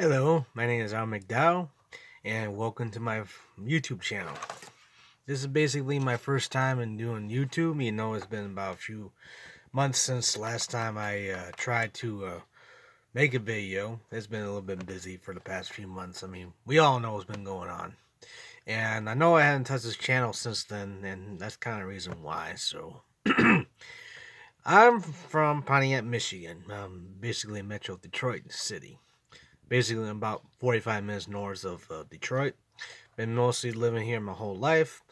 Hello, my name is Al McDowell, and welcome to my YouTube channel. This is basically my first time in doing YouTube. It's been about a few months since last time I tried to make a video. It's been a little bit busy for the past few months. We all know what's been going on. And I know I haven't touched this channel since then, and that's kind of the reason why. So, I'm from Pontiac, Michigan, basically in Metro Detroit City. Basically about 45 minutes north of Detroit. Been mostly living here my whole life.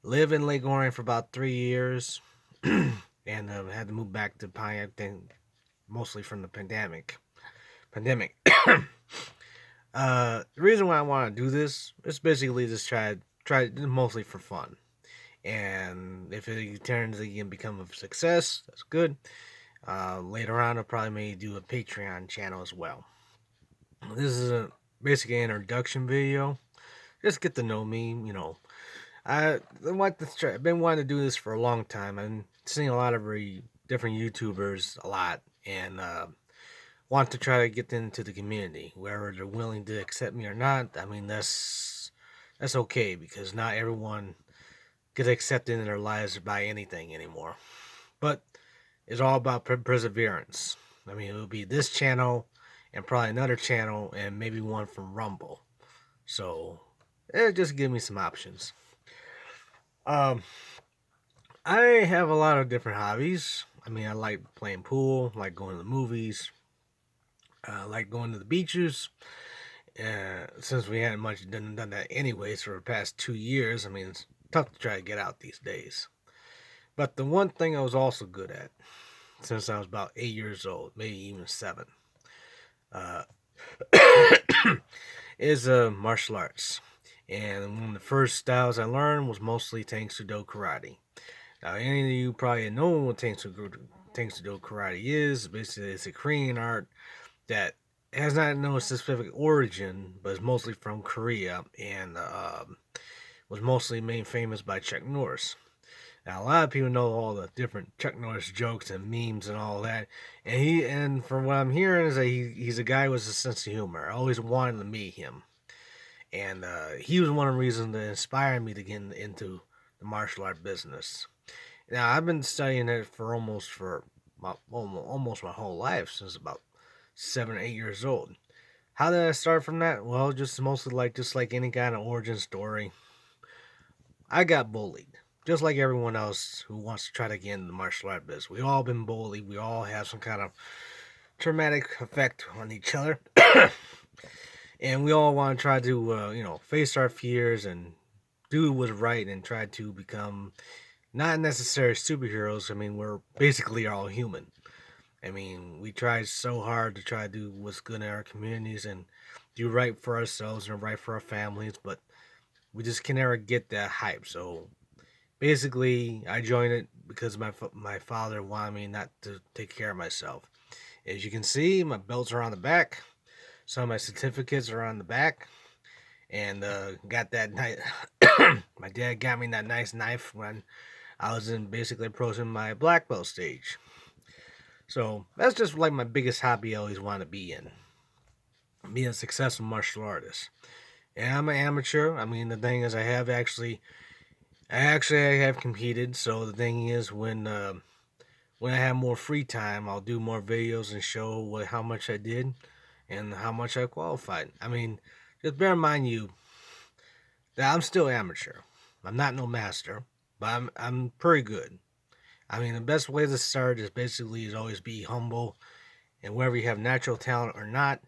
Lived in Lake Orion for about 3 years, and had to move back to Pontiac, mostly from the pandemic. The reason why I want to do this is basically just try mostly for fun. And if it turns it can become a success, that's good. Later on, I'll probably maybe do a Patreon channel as well. This is basically an introduction video. Just get to know me, I want to try. I've been wanting to do this for a long time. I've been seeing a lot of different YouTubers a lot, and want to try to get into the community, whether they're willing to accept me or not. That's okay because not everyone gets accepted in their lives by anything anymore. But it's all about perseverance. It will be this channel and probably another channel and maybe one from Rumble. So just give me some options. I have a lot of different hobbies. I like playing pool, like going to the movies, like going to the beaches. Since we hadn't much done that anyways for the past 2 years, it's tough to try to get out these days. But the one thing I was also good at, since I was about 8 years old, maybe even 7, uh, is martial arts. And one of the first styles I learned was mostly Tang-Soo-Do karate. Now, any of you probably know what Tang-Soo-Do karate is. Basically, it's a Korean art that has not no specific origin, but is mostly from Korea and was mostly made famous by Chuck Norris. Now, a lot of people know all the different Chuck Norris jokes and memes and all that, and from what I'm hearing is that he's a guy with a sense of humor. I always wanted to meet him. And he was one of the reasons that inspired me to get into the martial art business. Now, I've been studying it for almost my whole life, since about 7 or 8 years old. How did I start from that? Well, just mostly just like any kind of origin story. I got bullied, just like everyone else who wants to try to get into the martial art business. We all been bullied. We all have some kind of traumatic effect on each other. And we all want to try to, face our fears and do what's right and try to become not necessarily superheroes. We're basically all human. We try so hard to try to do what's good in our communities and do right for ourselves and right for our families, but we just can never get that hype. So basically, I joined it because my father wanted me not to take care of myself. As you can see, my belts are on the back. Some of my certificates are on the back, and got that nice. My dad got me that nice knife when I was basically approaching my black belt stage. So that's just like my biggest hobby I always want to be in, being a successful martial artist. And I'm an amateur. The thing is, I have competed. So the thing is, when I have more free time, I'll do more videos and show how much I did and how much I qualified. Just bear in mind that I'm still amateur. I'm not no master, but I'm pretty good. The best way to start is always be humble, and whether you have natural talent or not,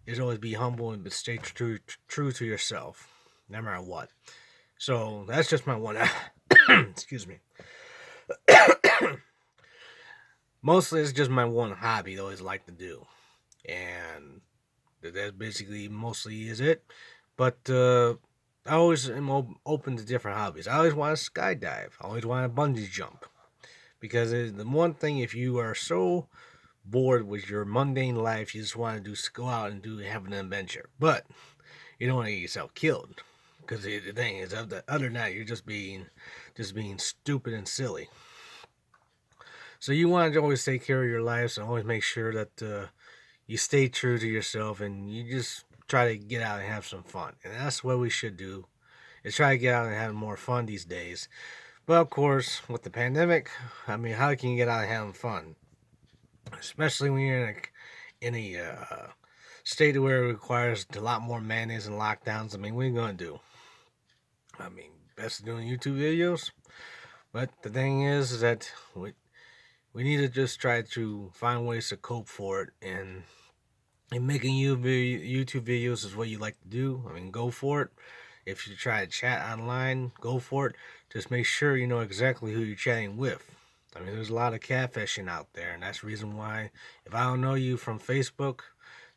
is always be humble and stay true to yourself, no matter what. So that's just my one. Excuse me. Mostly, it's just my one hobby I always like to do, and that basically mostly is it. But I always am open to different hobbies. I always want to skydive. I always want to bungee jump. Because the one thing, if you are so bored with your mundane life, you just want to go out and have an adventure. But you don't want to get yourself killed. Because the thing is, other than that, you're just being stupid and silly. So you want to always take care of your life, and always make sure that you stay true to yourself and you just try to get out and have some fun. And that's what we should do. Is try to get out and have more fun these days. But of course, with the pandemic, I mean, how can you get out and have fun? Especially when you're in a state where it requires a lot more mandates and lockdowns. I mean, what are you gonna do? I mean, best doing YouTube videos. But the thing is that we need to just try to find ways to cope for it. And making YouTube videos is what you like to do. I mean, go for it. If you try to chat online, go for it. Just make sure you know exactly who you're chatting with. I mean, there's a lot of catfishing out there, and that's the reason why if I don't know you from Facebook,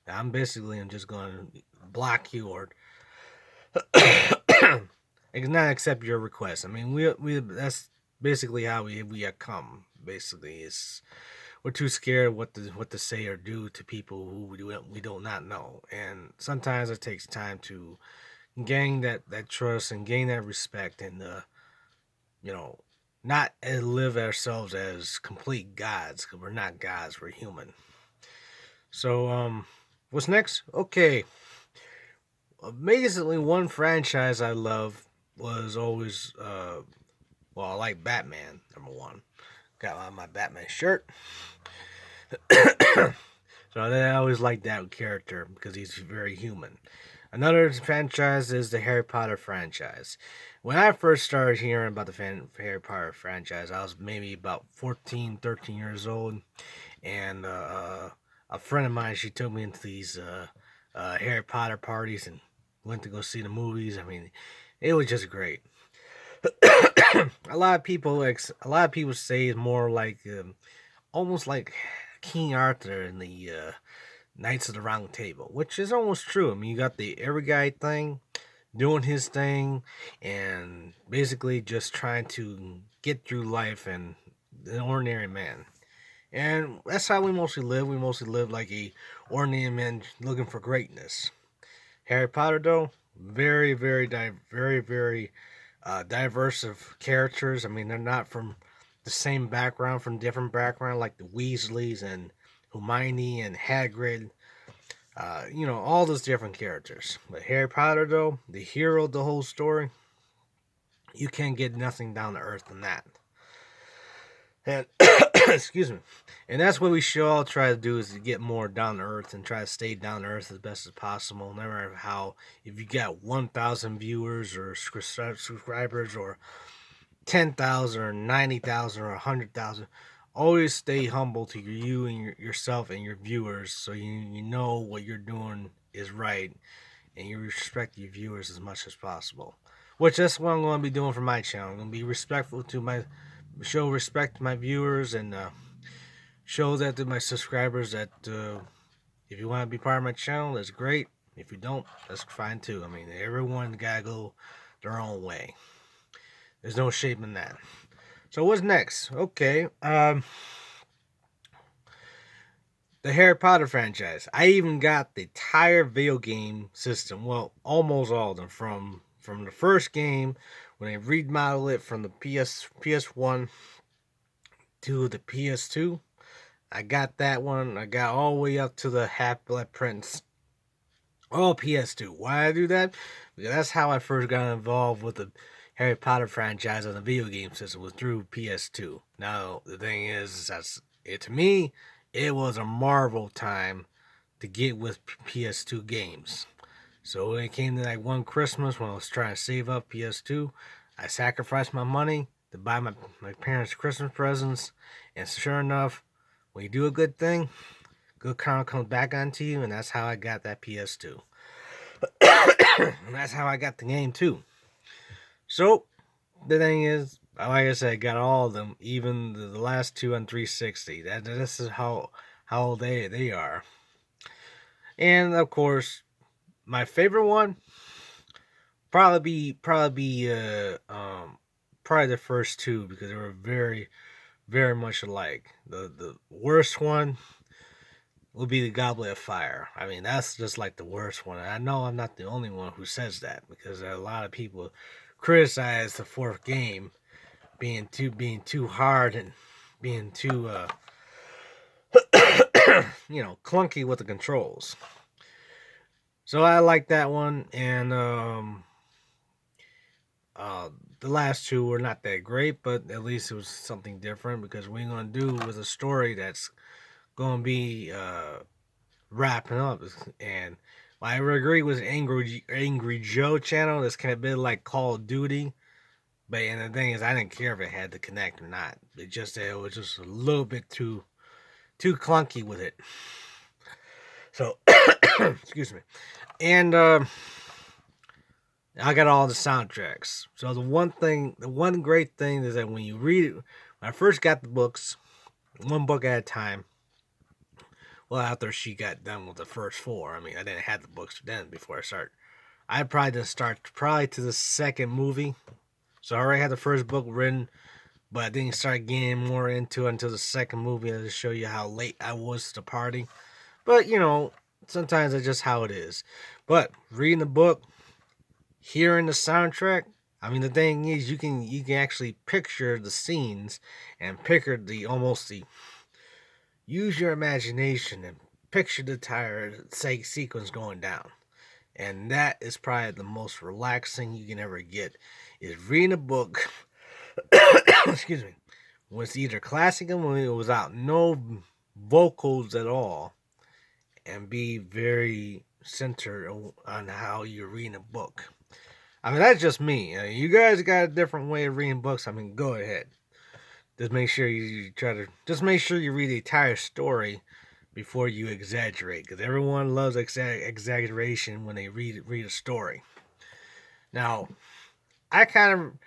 I'm just going to block you or not accept your request. I mean, we that's basically how we come. Basically, it's we're too scared what to say or do to people who we do not know, and sometimes it takes time to gain that trust and gain that respect, and you know, not live ourselves as complete gods because we're not gods, we're human. So what's next? Okay, amazingly, one franchise I love was always well, I like Batman, number one. Got my Batman shirt. So I always like that character because he's very human. Another franchise is the Harry Potter franchise. When I first started hearing about the Harry Potter franchise, I was maybe about 14, 13 years old. And a friend of mine, she took me into these Harry Potter parties and went to go see the movies. I mean, it was just great. a lot of people say it's more like almost like King Arthur in the Knights of the Round Table, which is almost true. I mean, you got the every guy thing, doing his thing, and basically just trying to get through life and an ordinary man. And that's how we mostly live. We mostly live like a ordinary man looking for greatness. Harry Potter, though, very diverse of characters. I mean, they're not from the same background, from different background, like the Weasleys and Hermione and Hagrid. All those different characters. But Harry Potter, though, the hero of the whole story, you can't get nothing down to earth than that. And excuse me. And that's what we should all try to do, is to get more down to earth and try to stay down to earth as best as possible. No matter how, if you got 1,000 viewers or subscribers or 10,000 or 90,000 or 100,000, always stay humble to you and yourself and your viewers, so you know what you're doing is right and you respect your viewers as much as possible. Which that's what I'm going to be doing for my channel. I'm going to be respectful to show respect to my viewers and show that to my subscribers that if you want to be part of my channel, that's great. If you don't, that's fine too. I mean, everyone gotta go their own way. There's no shame in that. So what's next? Okay, the Harry Potter franchise. I even got the entire video game system. Well, almost all of them from the first game when they remodeled it from the PS1 to the PS2. I got that one. I got all the way up to the Half-Blood Prince. All PS2. Why I do that? Because that's how I first got involved with the Harry Potter franchise on the video game system, was through PS2. Now, the thing is to me, it was a marvel time to get with PS2 games. So when it came to like one Christmas when I was trying to save up PS2, I sacrificed my money to buy my parents' Christmas presents. And sure enough, when you do a good thing, good karma comes back onto you, and that's how I got that PS2. And that's how I got the game too. So, the thing is, like I said, I got all of them, even the last two on 360. This is how they are. And of course, my favorite one probably the first two, because they were very much alike. The worst one will be the Goblet of Fire. I mean, that's just like the worst one. And I know I'm not the only one who says that, because there are a lot of people criticize the fourth game being too hard and being too clunky with the controls. So I like that one, and uh, the last two were not that great, but at least it was something different because we're gonna do with a story that's gonna be wrapping up. And I agree with Angry Joe channel. That's kind of bit like Call of Duty. But and the thing is, I didn't care if it had to connect or not. It was just a little bit too clunky with it. So excuse me. And I got all the soundtracks. So the one great thing is that when you read it, when I first got the books, one book at a time. Well, after she got done with the first four, I mean, I didn't have the books then before I start. I probably didn't start to the second movie. So I already had the first book written, but I didn't start getting more into it until the second movie to show you how late I was to the party. But, sometimes it's just how it is. But reading the book, hearing the soundtrack, I mean, the thing is, you can actually picture the scenes and picture use your imagination and picture the entire sequence going down. And that is probably the most relaxing you can ever get, is reading a book, excuse me, when it's either classical or without no vocals at all, and be very centered on how you're reading a book. I mean, that's just me. You guys got a different way of reading books. I mean, go ahead. Just make sure you read the entire story before you exaggerate, because everyone loves exaggeration when they read a story. Now, when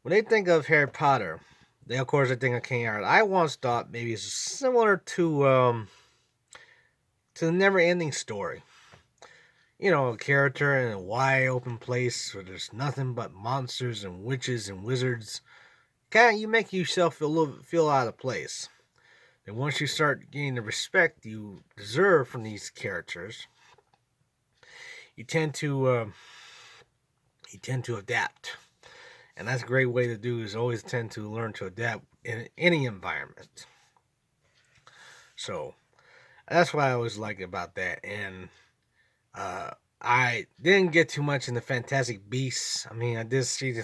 they think of Harry Potter, they think of King Arthur. I once thought maybe it's similar to the Never-Ending Story. A character in a wide open place where there's nothing but monsters and witches and wizards. You make yourself feel out of place. And once you start getting the respect you deserve from these characters, you tend to adapt. And that's a great way to do, is always tend to learn to adapt in any environment. So that's what I always like about that. And I didn't get too much in the Fantastic Beasts. I mean, I did see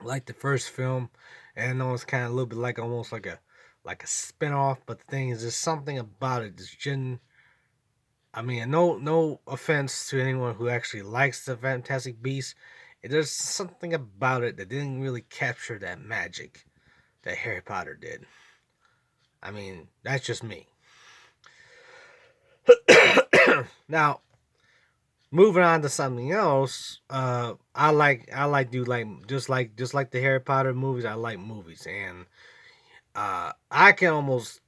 like the first film, and I know it's kind of a little bit like almost like a spinoff. But the thing is, there's something about it. I mean, no offense to anyone who actually likes the Fantastic Beasts. There's something about it that didn't really capture that magic that Harry Potter did. I mean, that's just me. Now, moving on to something else, just like the Harry Potter movies. I like movies, and I can almost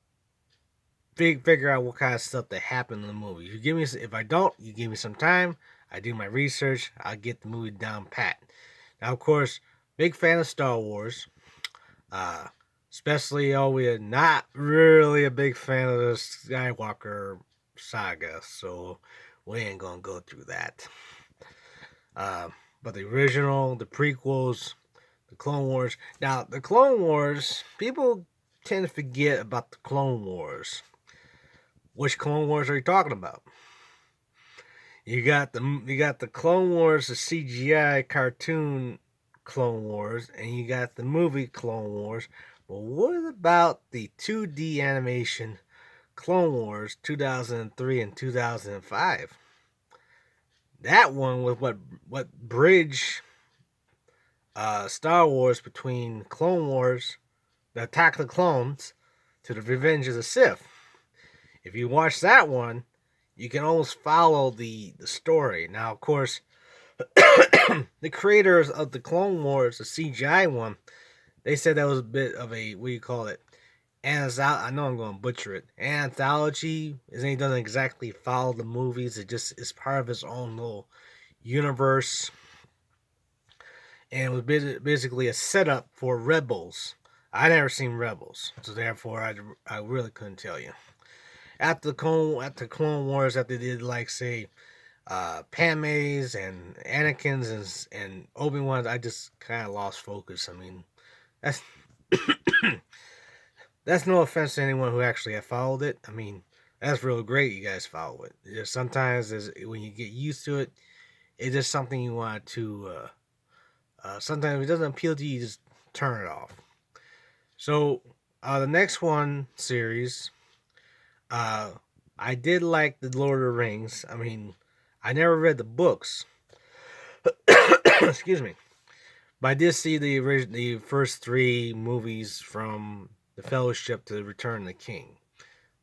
figure out what kind of stuff that happened in the movie. If I don't, you give me some time. I do my research. I'll get the movie down pat. Now, of course, big fan of Star Wars. Especially, we're not really a big fan of the Skywalker saga, so we ain't gonna go through that. But the original, the prequels, the Clone Wars. Now, the Clone Wars, people tend to forget about the Clone Wars. Which Clone Wars are you talking about? You got the Clone Wars, the CGI cartoon Clone Wars, and you got the movie Clone Wars. But what about the 2D animation Clone Wars 2003 and 2005? That one was what bridged Star Wars between Clone Wars, the Attack of the Clones, to the Revenge of the Sith. If you watch that one, you can almost follow the story. Now, of course, the creators of the Clone Wars, the CGI one, they said that was a bit of a, what do you call it? I know I'm going to butcher it. Anthology. It doesn't exactly follow the movies. It just is part of its own little universe. And it was basically a setup for Rebels. I never seen Rebels, so therefore I really couldn't tell you. After Clone Wars, after they did like say Padme's and Anakin's and Obi-Wan's, I just kind of lost focus. I mean, that's That's no offense to anyone who actually have followed it. I mean, that's real great you guys follow it. It's just sometimes when you get used to it, it's just something you want to. Sometimes if it doesn't appeal to you, just turn it off. So the next one series, uh, I did like the Lord of the Rings. I mean, I never read the books. Excuse me. But I did see the first three movies from the Fellowship to Return of the King.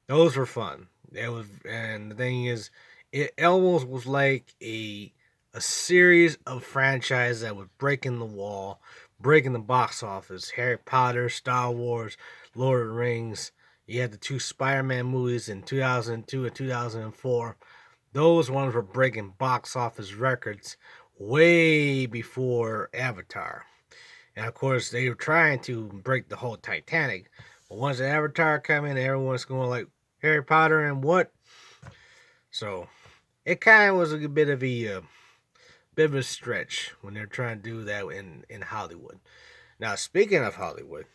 Those were fun. And the thing is, it almost was like a series of franchise that was breaking the wall, breaking the box office. Harry Potter, Star Wars, Lord of the Rings. You had the two Spider-Man movies in 2002 and 2004. Those ones were breaking box office records way before Avatar. And of course, they were trying to break the whole Titanic. But once the Avatar came in, everyone's going like, Harry Potter and what? So it kind of was a bit of a stretch when they're trying to do that in Hollywood. Now, speaking of Hollywood,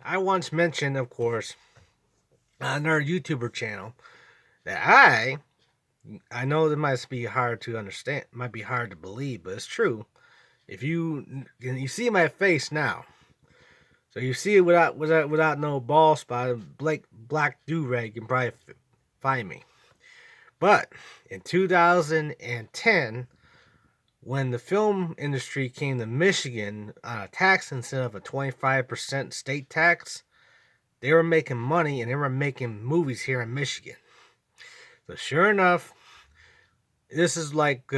I once mentioned, of course, on our YouTuber channel that I know that might be hard to understand, might be hard to believe, but it's true. If you see my face now, so you see it without no ball spot, black do rag, you can probably find me. But in 2010, when the film industry came to Michigan on a tax instead of a 25% state tax, they were making money and they were making movies here in Michigan. So sure enough, this is like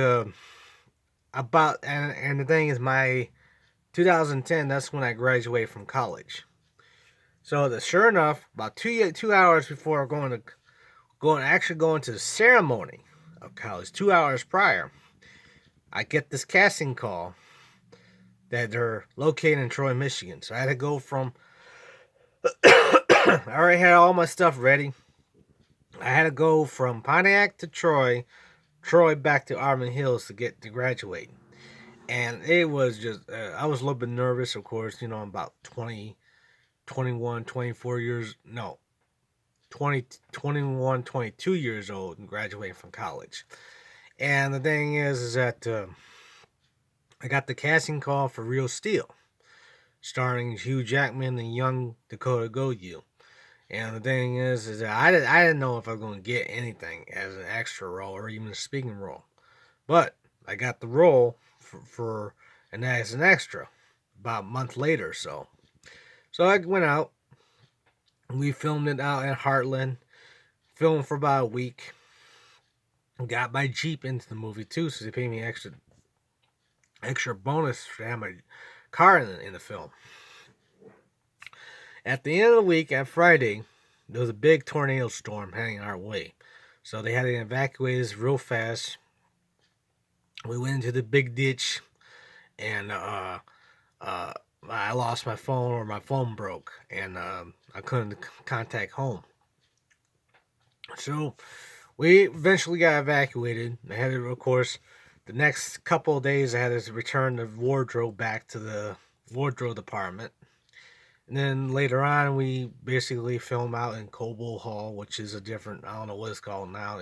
about and the thing is my 2010. That's when I graduated from college. So sure enough, about 2 hours before going to the ceremony of college, 2 hours prior, I get this casting call that they're located in Troy, Michigan. So I had to go from. I already had all my stuff ready. I had to go from Pontiac to Troy, Troy back to Auburn Hills to graduate. And it was just, I was a little bit nervous, of course. You know, I'm about 20, 21, 24 years, no, 20, 21, 22 years old and graduating from college. And the thing is that I got the casting call for Real Steel, starring Hugh Jackman and young Dakota Goyu. And the thing is that I didn't know if I was going to get anything as an extra role or even a speaking role. But I got the role and as an extra about a month later or so. So I went out. We filmed it out at Heartland. Filmed for about a week. Got my Jeep into the movie too, so they paid me extra bonus to have my car in the film. At the end of the week, at Friday, there was a big tornado storm heading our way. So they had to evacuate us real fast. We went into the big ditch, and I lost my phone, or my phone broke, and I couldn't contact home. So we eventually got evacuated. I had to, of course, the next couple of days I had to return the wardrobe back to the wardrobe department. And then later on, we basically filmed out in Coble Hall, which is a different, I don't know what it's called now,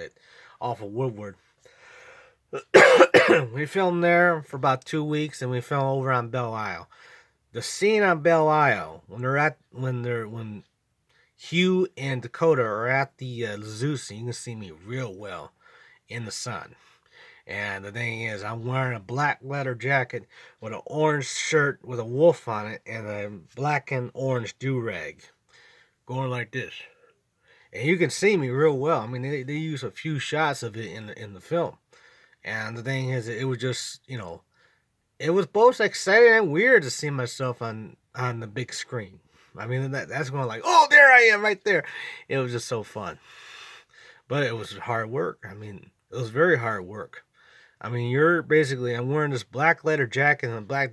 off of Woodward. We filmed there for about 2 weeks, and we filmed over on Belle Isle. The scene on Belle Isle when Hugh and Dakota are at the Zeus, you can see me real well in the sun. And the thing is, I'm wearing a black leather jacket with an orange shirt with a wolf on it and a black and orange do-rag going like this. And you can see me real well. I mean, they use a few shots of it in the film. And the thing is, it was just, it was both exciting and weird to see myself on the big screen. I mean, that's going like, oh, there I am right there. It was just so fun. But it was hard work. I mean, it was very hard work. I mean, I'm wearing this black leather jacket and a black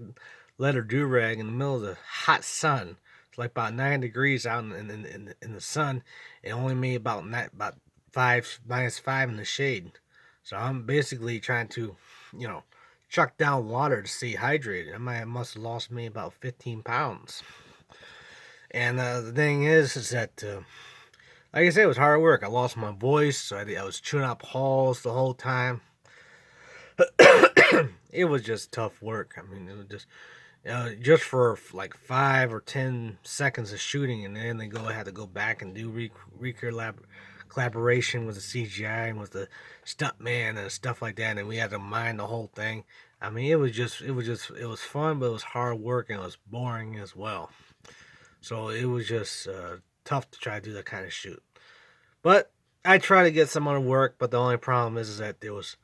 leather do-rag in the middle of the hot sun. It's like about 9 degrees out in the sun. It only made about -5 in the shade. So I'm basically trying to, chuck down water to stay hydrated. Must have lost me about 15 pounds. And the thing is that, like I said, it was hard work. I lost my voice, so I was chewing up halls the whole time. It was just tough work. I mean, it was just for like 5 or 10 seconds of shooting, and then they had to go back and do collaboration with the CGI and with the stuntman and stuff like that, and we had to mine the whole thing. I mean, it was fun, but it was hard work and it was boring as well. So it was just tough to try to do that kind of shoot. But I try to get some other work, but the only problem is that there was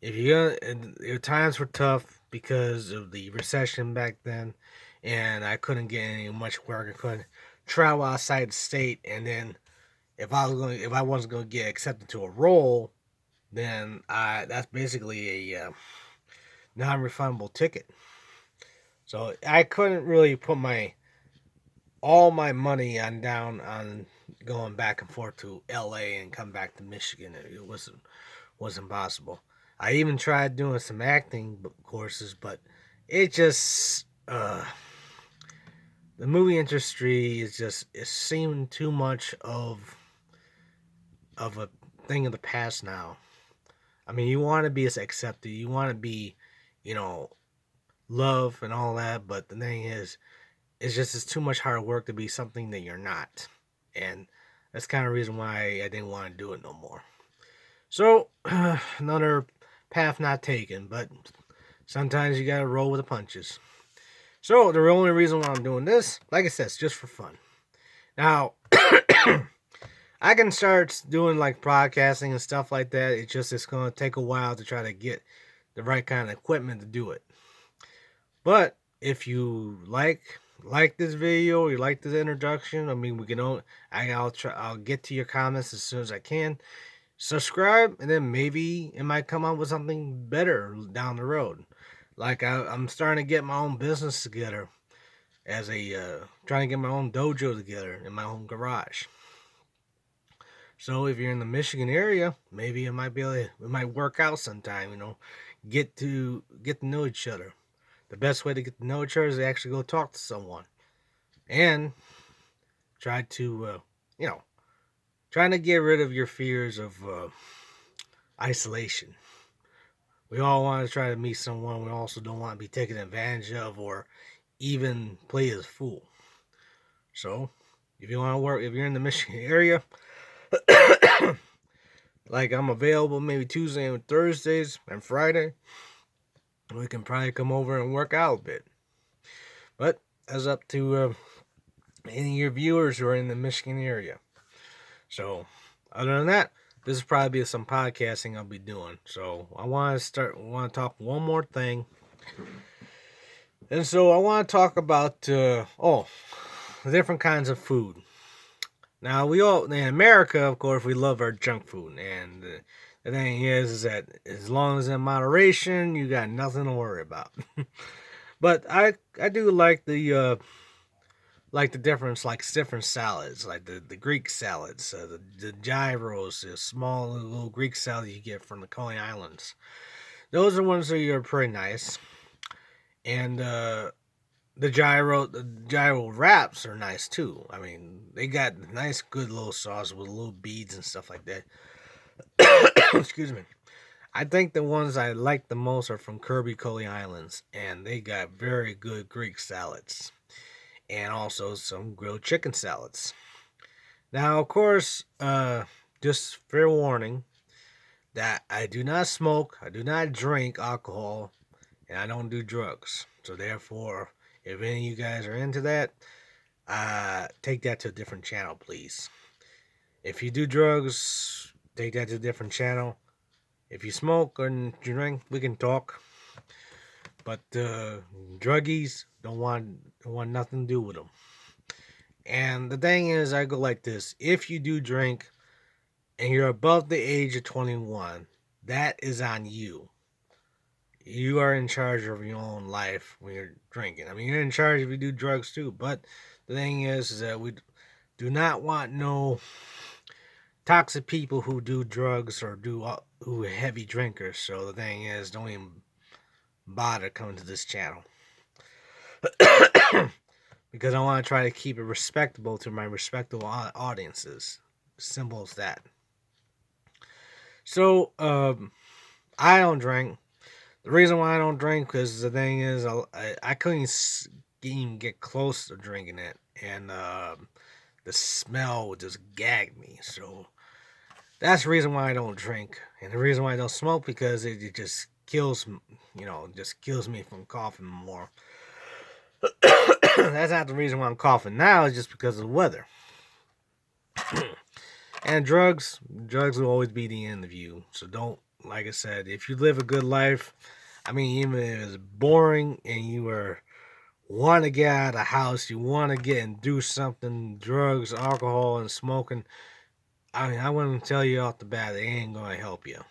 if you your times were tough because of the recession back then, and I couldn't get any much work. I couldn't travel outside the state, and then if I wasn't going to get accepted to a role, then that's basically a non-refundable ticket. So I couldn't really put all my money on going back and forth to LA and come back to Michigan. It was impossible. I even tried doing some acting courses, but it just the movie industry is just it seemed too much of a thing of the past now. I mean, you want to be accepted, you want to be, you know, love and all that, but the thing is, it's too much hard work to be something that you're not, and that's kind of the reason why I didn't want to do it no more. So another path not taken, but sometimes you gotta roll with the punches. So the only reason why I'm doing this, like I said, it's just for fun. Now I can start doing like podcasting and stuff like that. It's gonna take a while to try to get the right kind of equipment to do it. But if you like this video, you like this introduction, I mean, I'll get to your comments as soon as I can. Subscribe, and then maybe it might come up with something better down the road. Like I'm starting to get my own business together, as trying to get my own dojo together in my own garage. So if you're in the Michigan area, maybe it might work out sometime. Get to know each other. The best way to get to know each other is to actually go talk to someone, and try to trying to get rid of your fears of isolation. We all want to try to meet someone. We also don't want to be taken advantage of or even play as a fool. So, if you're in the Michigan area, like I'm available maybe Tuesday and Thursdays and Friday, we can probably come over and work out a bit. But that's up to any of your viewers who are in the Michigan area. So, other than that, this is probably some podcasting I'll be doing. So I want to talk one more thing. And so I want to talk about the different kinds of food. Now in America, of course, we love our junk food, and the thing is that as long as in moderation, you got nothing to worry about. But I do like the different salads, like the Greek salads, the gyros, the small little Greek salad you get from the Coney Islands. Those are ones that are pretty nice, and the gyro wraps are nice too. I mean, they got nice, good little sauce with little beads and stuff like that. Excuse me. I think the ones I like the most are from Kirby Coney Islands, and they got very good Greek salads, and also some grilled chicken salads. Now, of course, just fair warning that I do not smoke, I do not drink alcohol, and I don't do drugs. So therefore, if any of you guys are into that, take that to a different channel, please. If you do drugs, take that to a different channel. If you smoke or drink, we can talk. But druggies don't want nothing to do with them. And the thing is, I go like this: if you do drink and you're above the age of 21, that is on you. You are in charge of your own life when you're drinking. I mean, you're in charge if you do drugs too. But the thing is that we do not want no toxic people who do drugs or who are heavy drinkers. So the thing is, don't even bother coming to this channel. because I want to try to keep it respectable to my respectable audiences. Simple as that. So, I don't drink. The reason why I don't drink, because the thing is, I couldn't even get close to drinking it, and the smell would just gag me. So that's the reason why I don't drink, and the reason why I don't smoke, because it just kills, just kills me from coughing more. That's not the reason why I'm coughing now. It's just because of the weather. And drugs will always be the end of you. So don't, like I said, if you live a good life, I mean, even if it's boring and you want to get out of the house, you want to get and do something, drugs, alcohol, and smoking, I mean, I want to tell you off the bat, it ain't going to help you.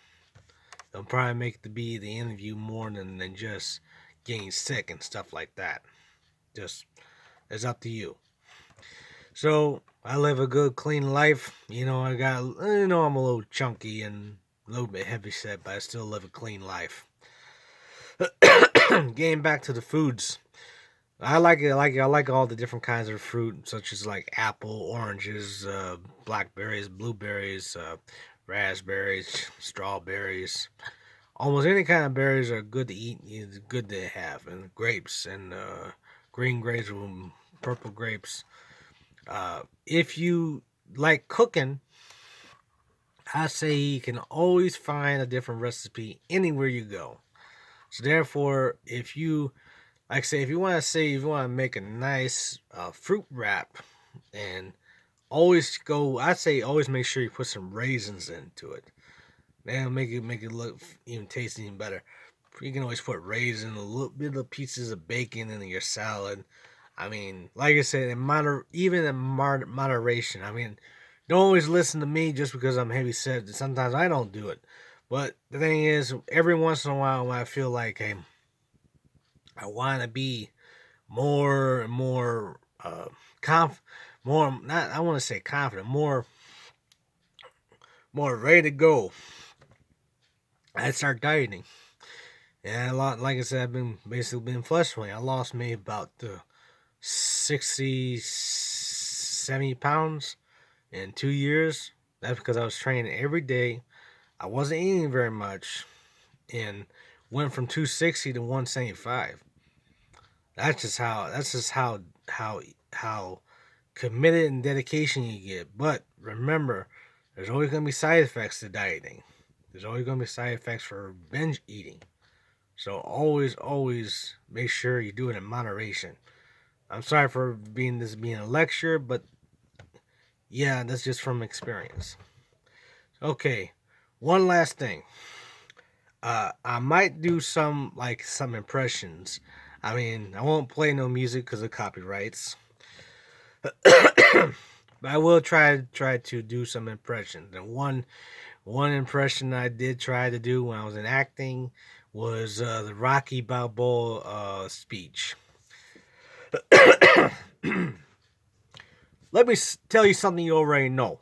It'll probably make it to be the end of you more than just getting sick and stuff like that. Just, it's up to you. So I live a good, clean life. I'm a little chunky and a little bit heavy set, but I still live a clean life. Getting back to the foods, I like it. I like all the different kinds of fruit, such as like apple, oranges, blackberries, blueberries, raspberries, strawberries. Almost any kind of berries are good to eat. It's good to have, and grapes and green grapes, purple grapes. If you like cooking, I say you can always find a different recipe anywhere you go. So therefore, if you if you want to make a nice fruit wrap, and I'd say always make sure you put some raisins into it. That'll make it look even taste even better. You can always put raisins, a little bit of pieces of bacon in your salad. I mean, like I said, even in moderation. I mean, don't always listen to me just because I'm heavy set. Sometimes I don't do it. But the thing is, every once in a while, when I feel like, hey, I want to be more and more more, not, I want to say confident, more ready to go, I start dieting. And like I said, I've been fluctuating. I lost maybe about 60, 70 pounds in 2 years. That's because I was training every day. I wasn't eating very much, and went from 260 to 175. That's just how committed and dedication you get. But remember, there's always going to be side effects to dieting. There's always going to be side effects for binge eating. So always make sure you do it in moderation. I'm sorry for being a lecture, but yeah, that's just from experience. Okay, one last thing. I might do some impressions. I mean, I won't play no music because of copyrights. But I will try to do some impressions. And one impression I did try to do when I was in acting was the Rocky Balboa speech. Let me tell you something you already know.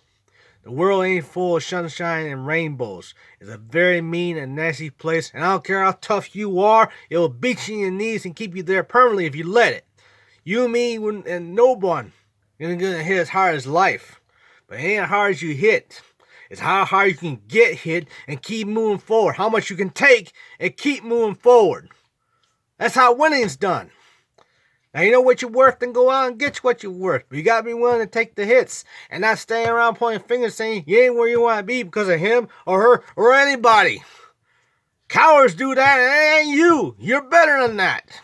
The world ain't full of sunshine and rainbows. It's a very mean and nasty place, and I don't care how tough you are, it will beat you in your knees and keep you there permanently if you let it. You, me, and no one is gonna hit as hard as life. But it ain't as hard as you hit. It's how hard you can get hit and keep moving forward. How much you can take and keep moving forward. That's how winning's done. Now you know what you're worth, then go out and get what you're worth. But you gotta be willing to take the hits and not stay around pointing fingers saying you ain't where you want to be because of him or her or anybody. Cowards do that and it ain't you. You're better than that.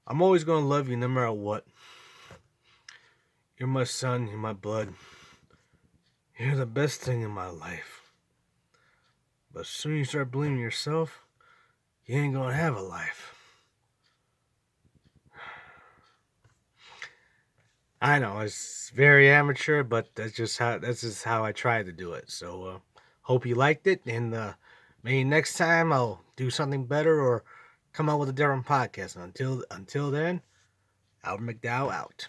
I'm always gonna love you no matter what. You're my son, you're my blood. You're the best thing in my life. But as soon as you start blaming yourself, you ain't gonna have a life. I know it's very amateur, but that's just how I try to do it. So hope you liked it, and maybe next time I'll do something better or come out with a different podcast. Until then, Albert McDowell out.